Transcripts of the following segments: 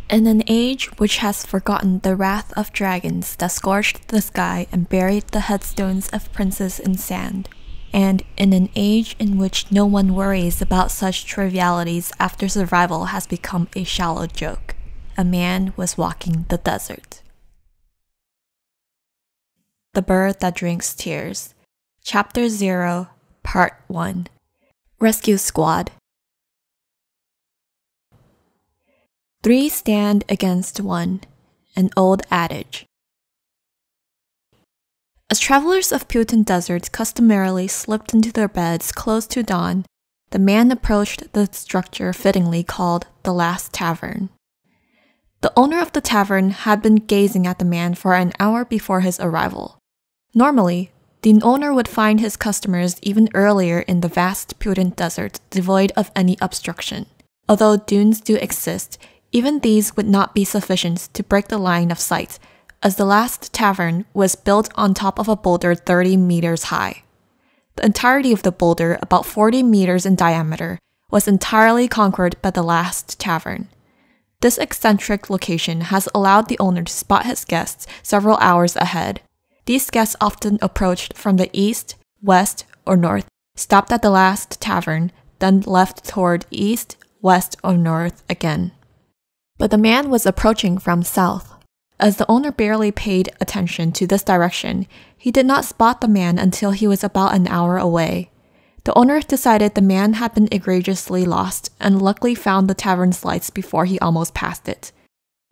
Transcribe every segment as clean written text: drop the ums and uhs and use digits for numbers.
In an age which has forgotten the wrath of dragons that scorched the sky and buried the headstones of princes in sand, and in an age in which no one worries about such trivialities after survival has become a shallow joke, a man was walking the desert. The Bird That Drinks Tears, Chapter 0, Part 1, Rescue Squad. 3 stand against 1, an old adage. As travelers of Putin Desert customarily slipped into their beds close to dawn, the man approached the structure fittingly called the Last Tavern. The owner of the tavern had been gazing at the man for an hour before his arrival. Normally, the owner would find his customers even earlier in the vast Putin Desert devoid of any obstruction. Although dunes do exist, even these would not be sufficient to break the line of sight, as the Last Tavern was built on top of a boulder 30 meters high. The entirety of the boulder, about 40 meters in diameter, was entirely conquered by the Last Tavern. This eccentric location has allowed the owner to spot his guests several hours ahead. These guests often approached from the east, west, or north, stopped at the Last Tavern, then left toward east, west, or north again. But the man was approaching from south. As the owner barely paid attention to this direction, he did not spot the man until he was about an hour away. The owner decided the man had been egregiously lost and luckily found the tavern's lights before he almost passed it.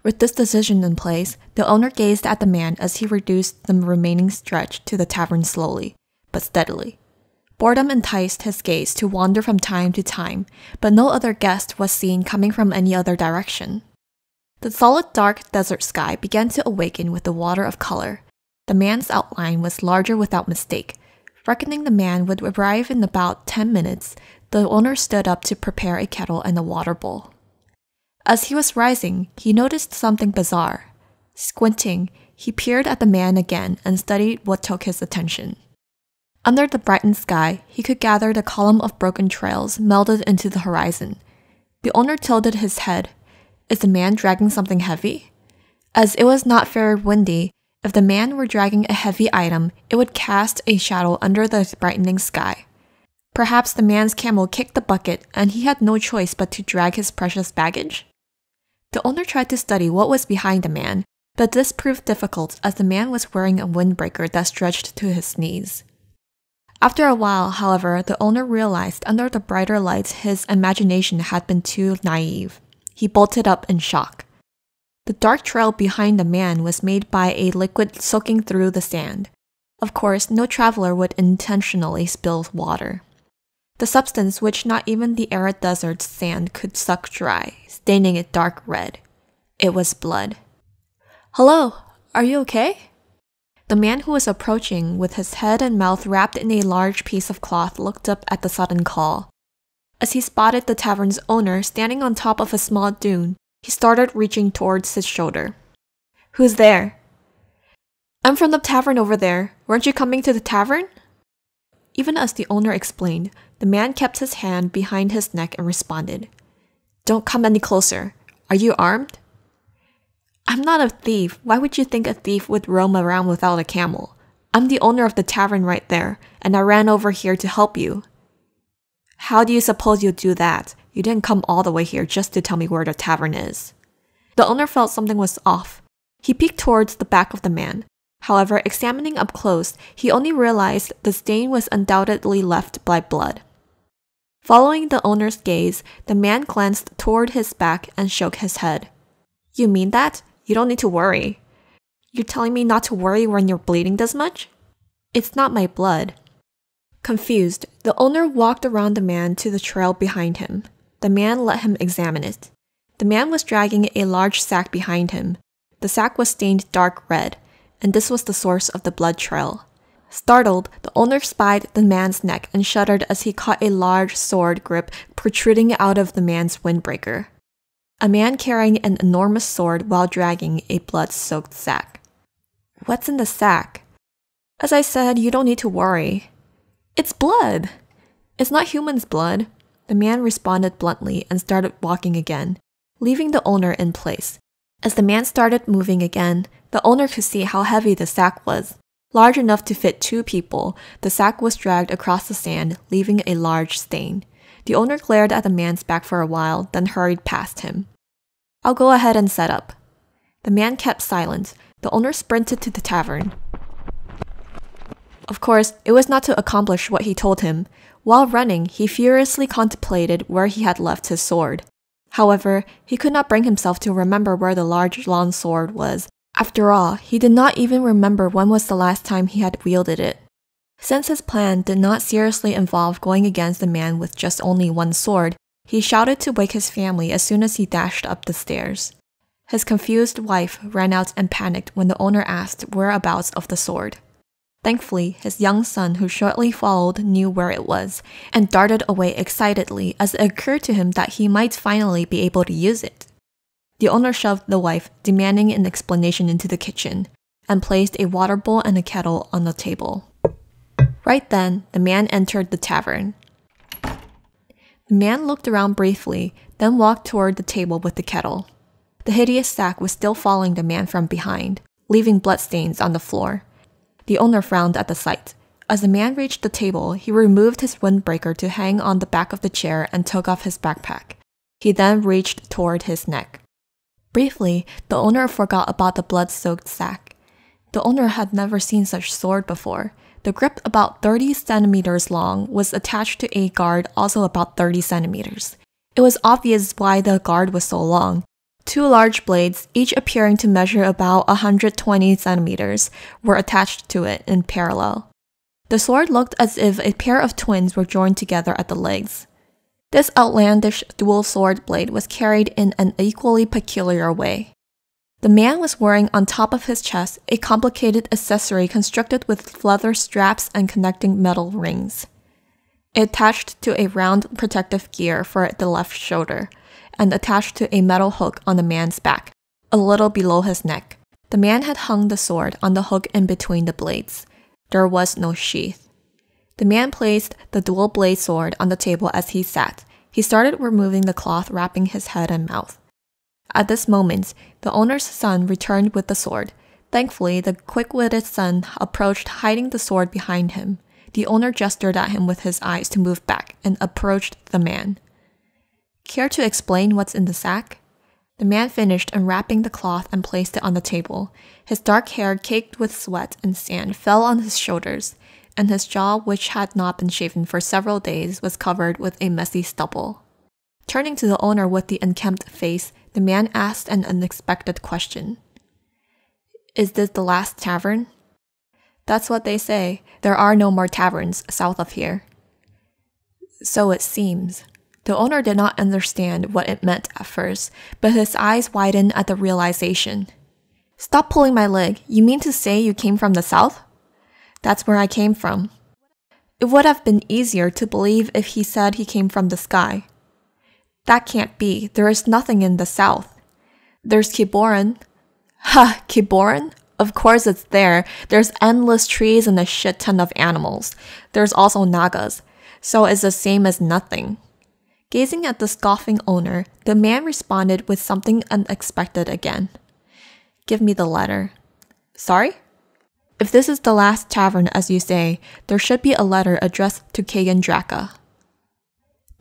With this decision in place, the owner gazed at the man as he reduced the remaining stretch to the tavern slowly, but steadily. Boredom enticed his gaze to wander from time to time, but no other guest was seen coming from any other direction. The solid dark desert sky began to awaken with the water of color. The man's outline was larger without mistake. Reckoning the man would arrive in about 10 minutes, the owner stood up to prepare a kettle and a water bowl. As he was rising, he noticed something bizarre. Squinting, he peered at the man again and studied what took his attention. Under the brightened sky, he could gather the column of broken trails melded into the horizon. The owner tilted his head. Is the man dragging something heavy? As it was not very windy, if the man were dragging a heavy item, it would cast a shadow under the brightening sky. Perhaps the man's camel kicked the bucket and he had no choice but to drag his precious baggage? The owner tried to study what was behind the man, but this proved difficult as the man was wearing a windbreaker that stretched to his knees. After a while, however, the owner realized under the brighter lights his imagination had been too naive. He bolted up in shock. The dark trail behind the man was made by a liquid soaking through the sand. Of course, no traveler would intentionally spill water. The substance which not even the arid desert's sand could suck dry, staining it dark red. It was blood. "Hello, are you okay?" The man who was approaching with his head and mouth wrapped in a large piece of cloth looked up at the sudden call. As he spotted the tavern's owner standing on top of a small dune, he started reaching towards his shoulder. "Who's there?" "I'm from the tavern over there. Weren't you coming to the tavern?" Even as the owner explained, the man kept his hand behind his neck and responded, "Don't come any closer. Are you armed?" "I'm not a thief. Why would you think a thief would roam around without a camel? I'm the owner of the tavern right there, and I ran over here to help you." "How do you suppose you'll do that? You didn't come all the way here just to tell me where the tavern is." The owner felt something was off. He peeked towards the back of the man. However, examining up close, he only realized the stain was undoubtedly left by blood. Following the owner's gaze, the man glanced toward his back and shook his head. "You mean that? You don't need to worry." "You're telling me not to worry when you're bleeding this much?" "It's not my blood." Confused, the owner walked around the man to the trail behind him. The man let him examine it. The man was dragging a large sack behind him. The sack was stained dark red, and this was the source of the blood trail. Startled, the owner spied the man's neck and shuddered as he caught a large sword grip protruding out of the man's windbreaker. A man carrying an enormous sword while dragging a blood-soaked sack. "What's in the sack?" "As I said, you don't need to worry." "It's blood!" "It's not human's blood." The man responded bluntly and started walking again, leaving the owner in place. As the man started moving again, the owner could see how heavy the sack was. Large enough to fit 2 people, the sack was dragged across the sand, leaving a large stain. The owner glared at the man's back for a while, then hurried past him. "I'll go ahead and set up." The man kept silent. The owner sprinted to the tavern. Of course, it was not to accomplish what he told him. While running, he furiously contemplated where he had left his sword. However, he could not bring himself to remember where the large long sword was. After all, he did not even remember when was the last time he had wielded it. Since his plan did not seriously involve going against the man with just only one sword, he shouted to wake his family as soon as he dashed up the stairs. His confused wife ran out and panicked when the owner asked whereabouts of the sword. Thankfully, his young son, who shortly followed, knew where it was, and darted away excitedly as it occurred to him that he might finally be able to use it. The owner shoved the wife, demanding an explanation, into the kitchen, and placed a water bowl and a kettle on the table. Right then, the man entered the tavern. The man looked around briefly, then walked toward the table with the kettle. The hideous sack was still following the man from behind, leaving bloodstains on the floor. The owner frowned at the sight. As the man reached the table, he removed his windbreaker to hang on the back of the chair and took off his backpack. He then reached toward his neck. Briefly, the owner forgot about the blood-soaked sack. The owner had never seen such sword before. The grip, about 30 centimeters long, was attached to a guard also about 30 centimeters. It was obvious why the guard was so long. 2 large blades, each appearing to measure about 120 centimeters, were attached to it in parallel. The sword looked as if a pair of twins were joined together at the legs. This outlandish dual sword blade was carried in an equally peculiar way. The man was wearing on top of his chest a complicated accessory constructed with leather straps and connecting metal rings. It attached to a round protective gear for the left shoulder, and attached to a metal hook on the man's back, a little below his neck. The man had hung the sword on the hook in between the blades. There was no sheath. The man placed the dual-blade sword on the table as he sat. He started removing the cloth wrapping his head and mouth. At this moment, the owner's son returned with the sword. Thankfully, the quick-witted son approached, hiding the sword behind him. The owner gestured at him with his eyes to move back and approached the man. "Care to explain what's in the sack?" The man finished unwrapping the cloth and placed it on the table. His dark hair, caked with sweat and sand, fell on his shoulders, and his jaw, which had not been shaven for several days, was covered with a messy stubble. Turning to the owner with the unkempt face, the man asked an unexpected question. "Is this the last tavern?" "That's what they say. There are no more taverns south of here." "So it seems." The owner did not understand what it meant at first, but his eyes widened at the realization. "Stop pulling my leg. You mean to say you came from the south?" "That's where I came from." It would have been easier to believe if he said he came from the sky. "That can't be. There is nothing in the south." "There's Kiboran." "Ha, Kiboran? Of course it's there. There's endless trees and a shit ton of animals. There's also nagas. So it's the same as nothing." Gazing at the scoffing owner, the man responded with something unexpected again. "Give me the letter." "Sorry?" "If this is the last tavern, as you say, there should be a letter addressed to Kagan Draka."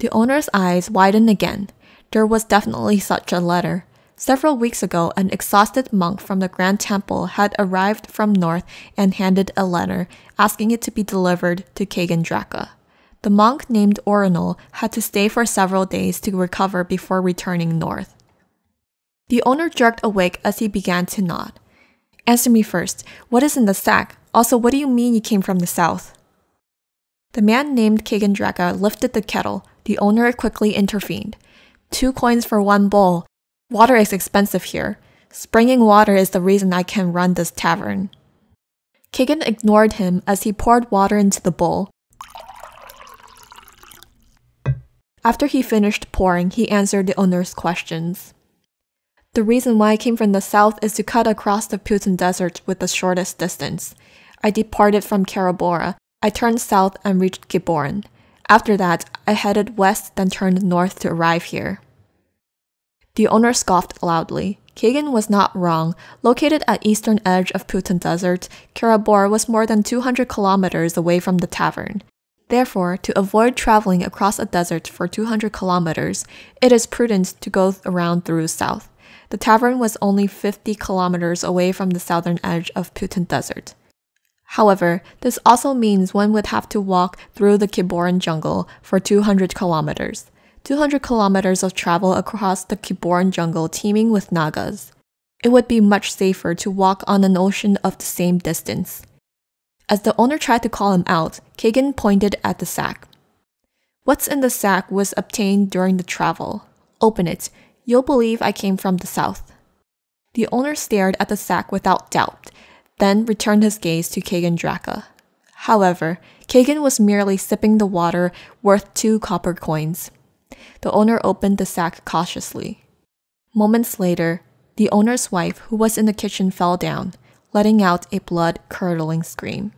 The owner's eyes widened again. There was definitely such a letter. Several weeks ago, an exhausted monk from the Grand Temple had arrived from north and handed a letter, asking it to be delivered to Kagan Draka. The monk named Orinal had to stay for several days to recover before returning north. The owner jerked awake as he began to nod. "Answer me first. What is in the sack? Also, what do you mean you came from the south?" The man named Kagan Draka lifted the kettle. The owner quickly intervened. 2 coins for 1 bowl. Water is expensive here. Springing water is the reason I can run this tavern." Kagan ignored him as he poured water into the bowl. After he finished pouring, he answered the owner's questions. "The reason why I came from the south is to cut across the Putin Desert with the shortest distance. I departed from Karabora. I turned south and reached Kiboran. After that, I headed west, then turned north to arrive here." The owner scoffed loudly. Kagan was not wrong. Located at eastern edge of Putin Desert, Karabor was more than 200 kilometers away from the tavern. Therefore, to avoid traveling across a desert for 200 kilometers, it is prudent to go around through south. The tavern was only 50 kilometers away from the southern edge of Putin Desert. However, this also means one would have to walk through the Kiboran jungle for 200 kilometers. 200 kilometers of travel across the Kiboran jungle teeming with nagas. It would be much safer to walk on an ocean of the same distance. As the owner tried to call him out, Kagan pointed at the sack. What's in the sack was obtained during the travel. Open it. You'll believe I came from the south. The owner stared at the sack without doubt, then returned his gaze to Kagan Draka. However, Kagan was merely sipping the water worth 2 copper coins. The owner opened the sack cautiously. Moments later, the owner's wife, who was in the kitchen, fell down, letting out a blood-curdling scream.